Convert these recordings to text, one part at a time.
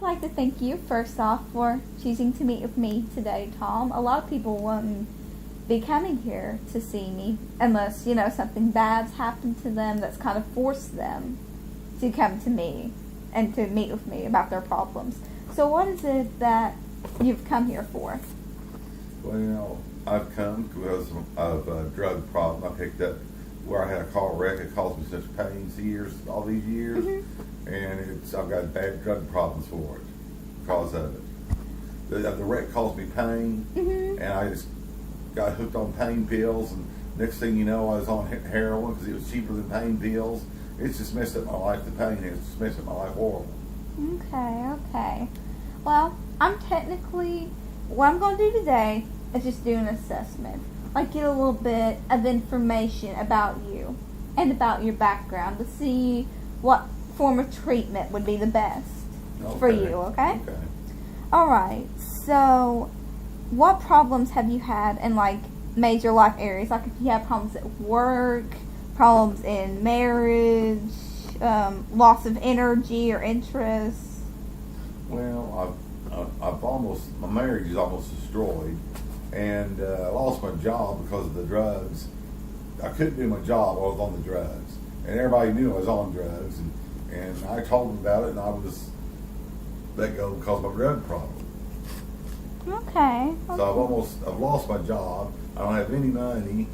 I'd like to thank you first off for choosing to meet with me today, Tom. A lot of people wouldn't be coming here to see me unless, something bad's happened to them that's kind of forced them to come to me and to meet with me about their problems. So what is it that you've come here for? Well, I've come because of a drug problem I picked up where I had a car wreck. It caused me such pain all these years, and I've got bad drug problems for it because of it. The wreck caused me pain, and I just got hooked on pain pills, and next thing you know, I was on heroin because it was cheaper than pain pills. It's just messed up my life. The pain has just messed up my life horrible. Okay. Well, what I'm going to do today is just do an assessment. Like get a little bit of information about you and about your background to see what form of treatment would be the best for you, okay? Okay. Alright, so what problems have you had in major life areas? Like if you have problems at work, problems in marriage, loss of energy or interest? Well, my marriage is almost destroyed, and I lost my job because of the drugs. I couldn't do my job. I was on the drugs, and everybody knew I was on drugs, and I told them about it, and I was let go because of my drug problem. Okay. So I've lost my job. I don't have any money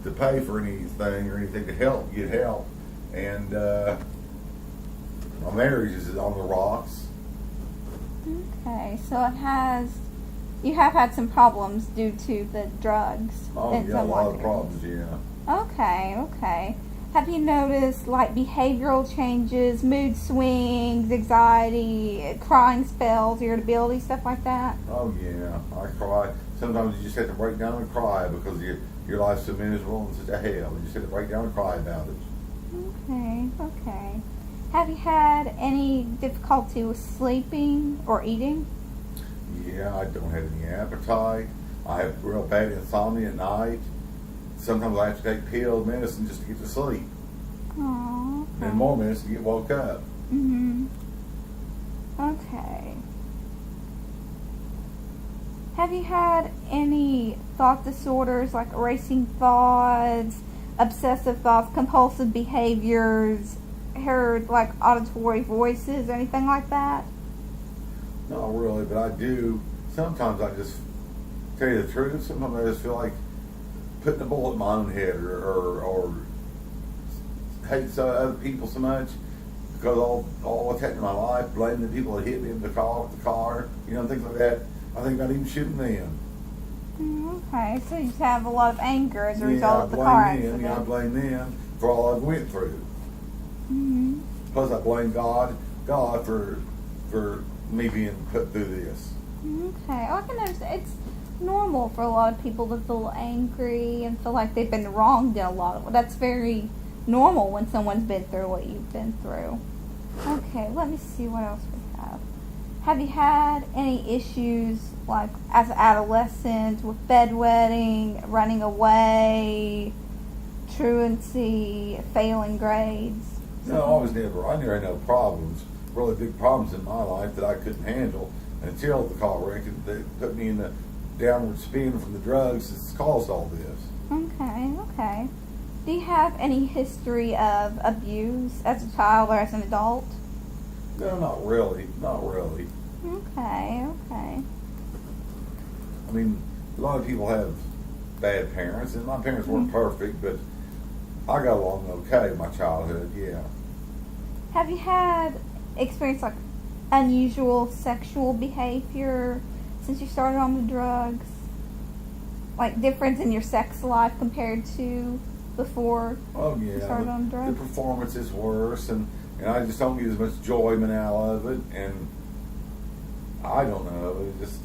to pay for anything or anything to get help, and my marriage is on the rocks. Okay, so you have had some problems due to the drugs. Oh, yeah, a lot of problems, yeah. Okay. Have you noticed behavioral changes, mood swings, anxiety, crying spells, irritability, stuff like that? Oh, yeah, I cry. Sometimes you just have to break down and cry because your life's so miserable and such a hell. You just have to break down and cry about it. Okay. Have you had any difficulty with sleeping or eating? Yeah, I don't have any appetite. I have real bad insomnia at night. Sometimes I have to take medicine just to get to sleep. Oh. Okay. And then more medicine to get woke up. Okay. Have you had any thought disorders like racing thoughts, obsessive thoughts, compulsive behaviors, heard auditory voices, anything like that? Not really, but I do. Sometimes I just tell you the truth. Sometimes I just feel like putting a bullet in my own head, or hate other people so much because all what's happened in my life, blaming the people that hit me in the car, things like that. I think about even shooting them. Okay, so you just have a lot of anger as a result of the car accident. Yeah, I blame them for all I've went through. Plus, I blame God for me being put through this. Okay, I can understand. It's normal for a lot of people to feel angry and feel like they've been wronged in a lot of it. That's very normal when someone's been through what you've been through. Okay, let me see what else we have. Have you had any issues as an adolescent with bedwetting, running away, truancy, failing grades? No, I never had no problems, really big problems in my life that I couldn't handle until the car wreck. They put me in the downward spin from the drugs that's caused all this. Okay. Do you have any history of abuse as a child or as an adult? No, not really. Okay. I mean, a lot of people have bad parents, and my parents weren't perfect, but I got along okay in my childhood, yeah. Have you had experience unusual sexual behavior since you started on the drugs? Difference in your sex life compared to before you started on drugs? The performance is worse, and I just don't get as much enjoyment out of it, and I don't know, it just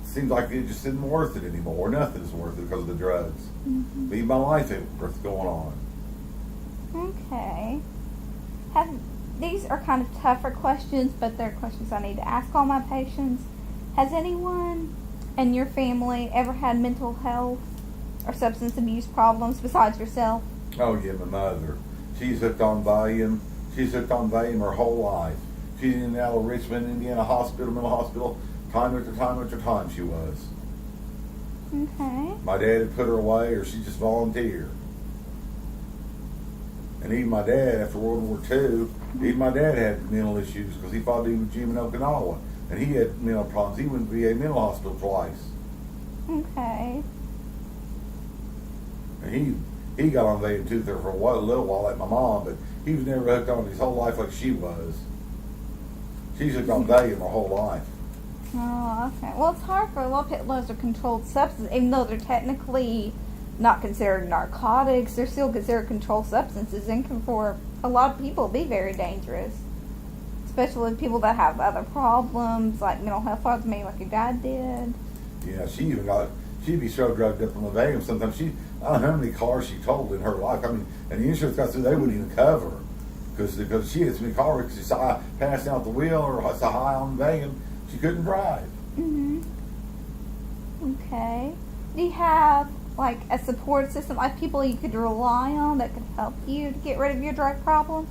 seems like it just isn't worth it anymore. Nothing's worth it because of the drugs. Even my life ain't worth going on. Okay. These are kind of tougher questions, but they're questions I need to ask all my patients. Has anyone in your family ever had mental health or substance abuse problems besides yourself? Oh yeah, my mother. She's hooked on Valium. She's hooked on Valium her whole life. She's in and out of Richmond, Indiana hospital, mental hospital, time after time after time she was. Okay. My dad had put her away, or she just volunteered. And even my dad, after World War II, even my dad had mental issues because he fought in Jim in Okinawa. And he had mental problems. He went to VA mental hospital twice. Okay. And he got on VA too there for a little while like my mom, but he was never hooked on his whole life like she was. She's hooked on Valium her whole life. Oh, okay. Well, it's hard for a lot of people. Those are controlled substances, even though they're technically not considered narcotics. They're still considered controlled substances, and can for a lot of people be very dangerous, especially people that have other problems like mental health problems, maybe like your dad did. Yeah, she'd be so drugged up on the Valium sometimes. I don't know how many cars she totaled in her life. I mean, and the insurance guys said they wouldn't even cover because she had so many car wrecks. She saw passing out the wheel or so high on the Valium, she couldn't drive. Okay. Do you have like a support system, like people you could rely on that could help you to get rid of your drug problem?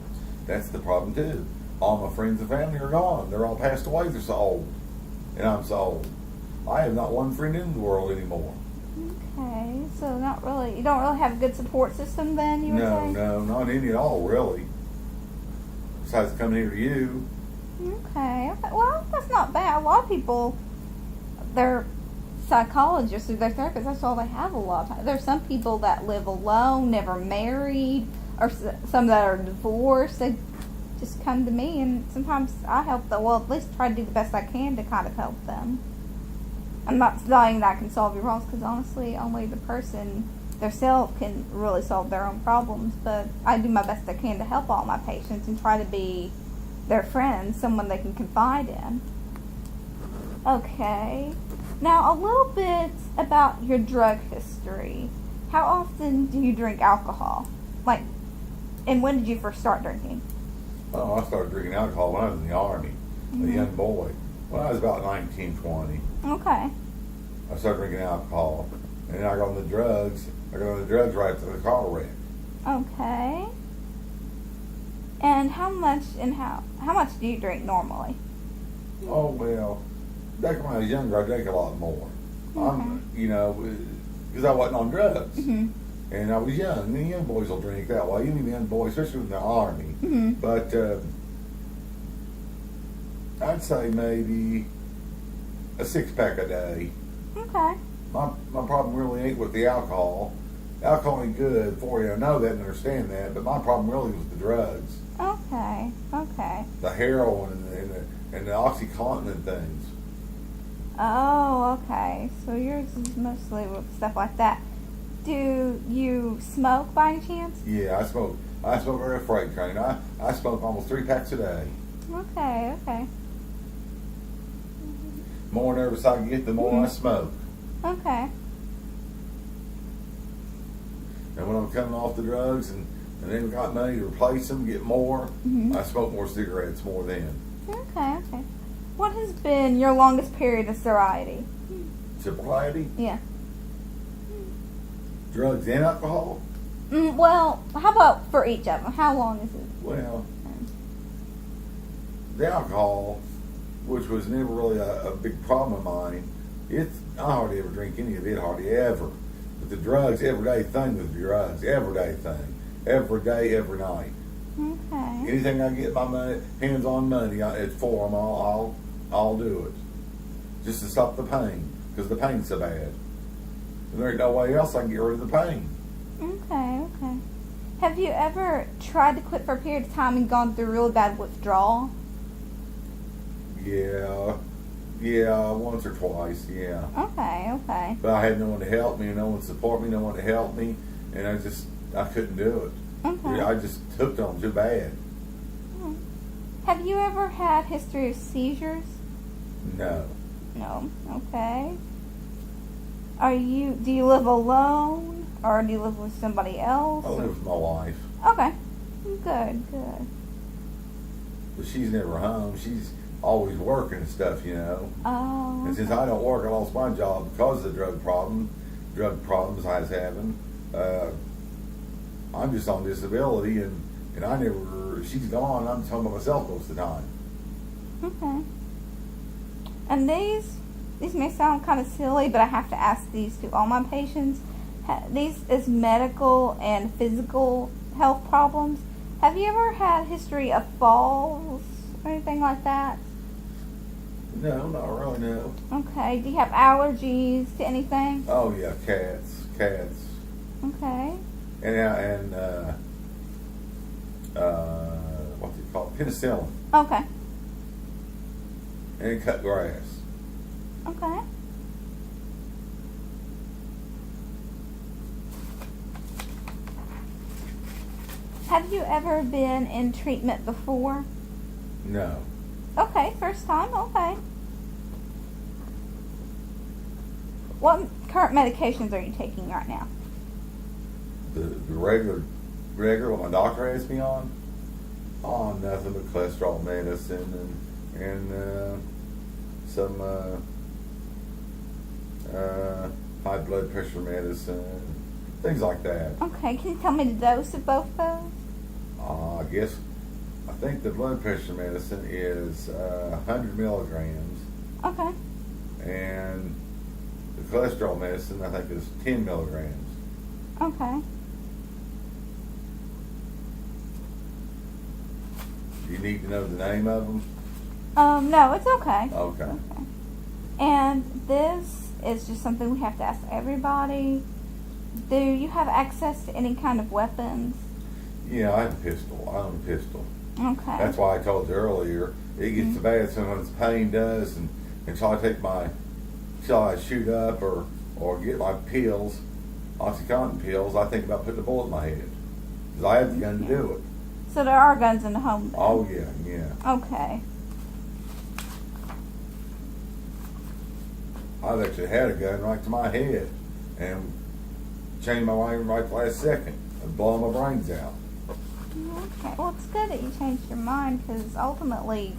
That's the problem too. All my friends and family are gone. They're all passed away. They're so old, and I'm so old. I have not one friend in the world anymore. Okay, so you don't really have a good support system then, you would say? No, not any at all, really. Besides coming here to you. Okay. Well, that's not bad. A lot of people, they're psychologists or they're therapists. That's all they have a lot of time. There's some people that live alone, never married, or some that are divorced. They just come to me, and sometimes I help them. Well, at least try to do the best I can to kind of help them. I'm not saying that I can solve your problems, because honestly, only the person themselves can really solve their own problems. But I do my best I can to help all my patients and try to be their friend, someone they can confide in. Okay. Now, a little bit about your drug history. How often do you drink alcohol? Like, and when did you first start drinking? Oh, I started drinking alcohol when I was in the Army, a young boy. When I was about 19, 20. Okay. I started drinking alcohol. And then I got on the drugs. I got on the drugs right after the car wreck. Okay. And how much do you drink normally? Oh, well, back when I was younger, I drank a lot more. Because I wasn't on drugs. And I was young. And young boys will drink that way. Even young boys, especially in the Army. But I'd say maybe a 6-pack a day. Okay. My problem really ain't with the alcohol. Alcohol ain't good for you. I know that and understand that. But my problem really was the drugs. Okay. The heroin and the OxyContin things. Oh, okay. So yours is mostly with stuff like that. Do you smoke by any chance? Yeah, I smoke. I smoke at a freight train. I smoke almost 3 packs a day. Okay. More nervous I get, the more I smoke. Okay. And when I'm coming off the drugs and then got money to replace them, get more, I smoke more cigarettes more then. Okay. What has been your longest period of sobriety? Sobriety? Yeah. Drugs and alcohol? Well, how about for each of them? How long is it? Well, the alcohol, which was never really a big problem of mine, I hardly ever drink any of it, hardly ever. But the drugs, everyday thing with drugs, everyday thing. Every day, every night. Okay. Anything I get my hands on money, it's for them. I'll do it, just to stop the pain, because the pain's so bad. And there ain't no way else I can get rid of the pain. Okay. Have you ever tried to quit for a period of time and gone through really bad withdrawal? Yeah, once or twice, yeah. Okay. But I had no one to help me, no one to support me, no one to help me, and I couldn't do it. Okay. I just hooked on too bad. Have you ever had history of seizures? No. No. Okay. Do you live alone, or do you live with somebody else? I live with my wife. Okay. Good. But she's never home. She's always working and stuff, Oh. And since I don't work, I lost my job because of the drug problems I was having. I'm just on disability, and she's gone. I'm just home by myself most of the time. Okay. And these may sound kind of silly, but I have to ask these to all my patients. These is medical and physical health problems. Have you ever had history of falls or anything like that? No, not really, no. Okay. Do you have allergies to anything? Oh yeah, cats. Okay. And what's it called? Penicillin. Okay. And cut grass. Okay. Have you ever been in treatment before? No. Okay, first time. Okay. What current medications are you taking right now? The regular what my doctor has me on? Oh, nothing but cholesterol medicine and some high blood pressure medicine, things like that. Okay, can you tell me the dose of both those? I think the blood pressure medicine is 100 milligrams, Okay. and the cholesterol medicine I think is 10 milligrams. Okay. Do you need to know the name of them? No, it's okay. Okay. Okay. And this is just something we have to ask everybody. Do you have access to any kind of weapons? Yeah, I have a pistol. I own a pistol. Okay. That's why I told you earlier. It gets so bad sometimes pain does, and until I shoot up or get my pills, OxyContin pills, I think about putting a bullet in my head. Because I have the gun to do it. So there are guns in the home then? Oh, yeah. Okay. I've actually had a gun right to my head and changed my mind right the last second and blown my brains out. Okay. Well, it's good that you changed your mind because ultimately,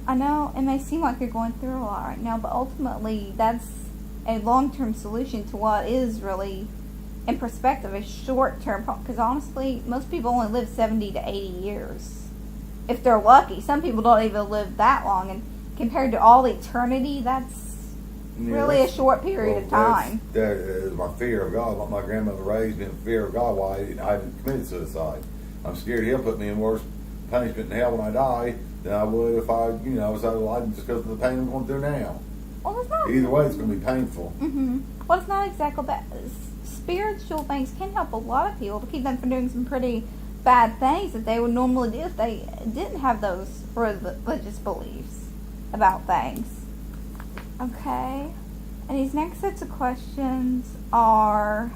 I know it may seem like you're going through a lot right now, but ultimately that's a long-term solution to what is really, in perspective, a short-term problem. Because honestly, most people only live 70 to 80 years. If they're lucky. Some people don't even live that long. And compared to all eternity, that's really a short period of time. That is my fear of God. What my grandmother raised me in fear of God. Why I haven't committed suicide. I'm scared He'll put me in worse punishment in hell when I die than I would if I, was out of life just because of the pain I'm going through now. Well, it's not. Either way, it's going to be painful. Well, it's not exactly that. Spiritual things can help a lot of people to keep them from doing some pretty bad things that they would normally do if they didn't have those religious beliefs about things. Okay. And these next sets of questions are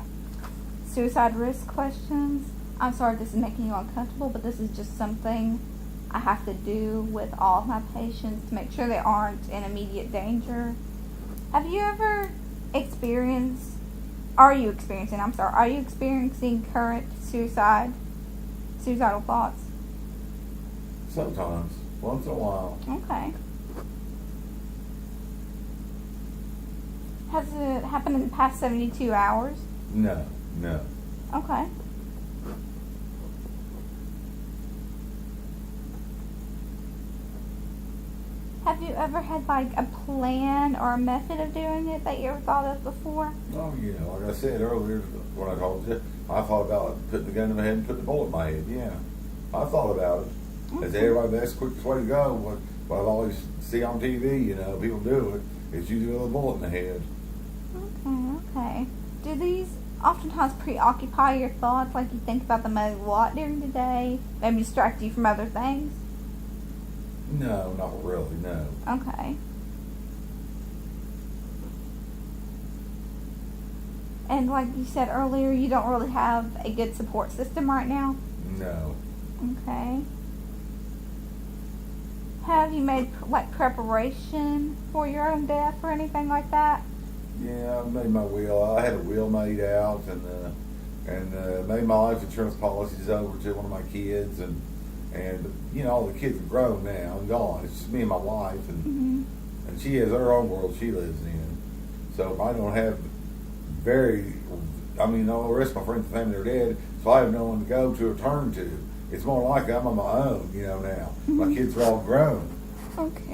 suicide risk questions. I'm sorry if this is making you uncomfortable, but this is just something I have to do with all of my patients to make sure they aren't in immediate danger. Have you ever are you experiencing current suicidal thoughts? Sometimes. Once in a while. Okay. Has it happened in the past 72 hours? No. Okay. Have you ever had like a plan or a method of doing it that you ever thought of before? Oh, yeah. Like I said earlier when I told you, I thought about putting the gun in my head and putting the bullet in my head. Yeah. I thought about it. As everybody, that's the quickest way to go. What I've always see on TV, people do it. It's usually with a bullet in the head. Okay. Do these oftentimes preoccupy your thoughts, like you think about them a lot during the day, maybe distract you from other things? No, not really, no. Okay. And like you said earlier, you don't really have a good support system right now? No. Okay. Have you made preparation for your own death or anything like that? Yeah, I made my will. I had a will made out and made my life insurance policies over to one of my kids and all the kids are grown now and gone. It's just me and my wife and she has her own world she lives in. So I don't have all the rest of my friends and family are dead, so I have no one to go to or turn to. It's more like I'm on my own, now. My kids are all grown. Okay.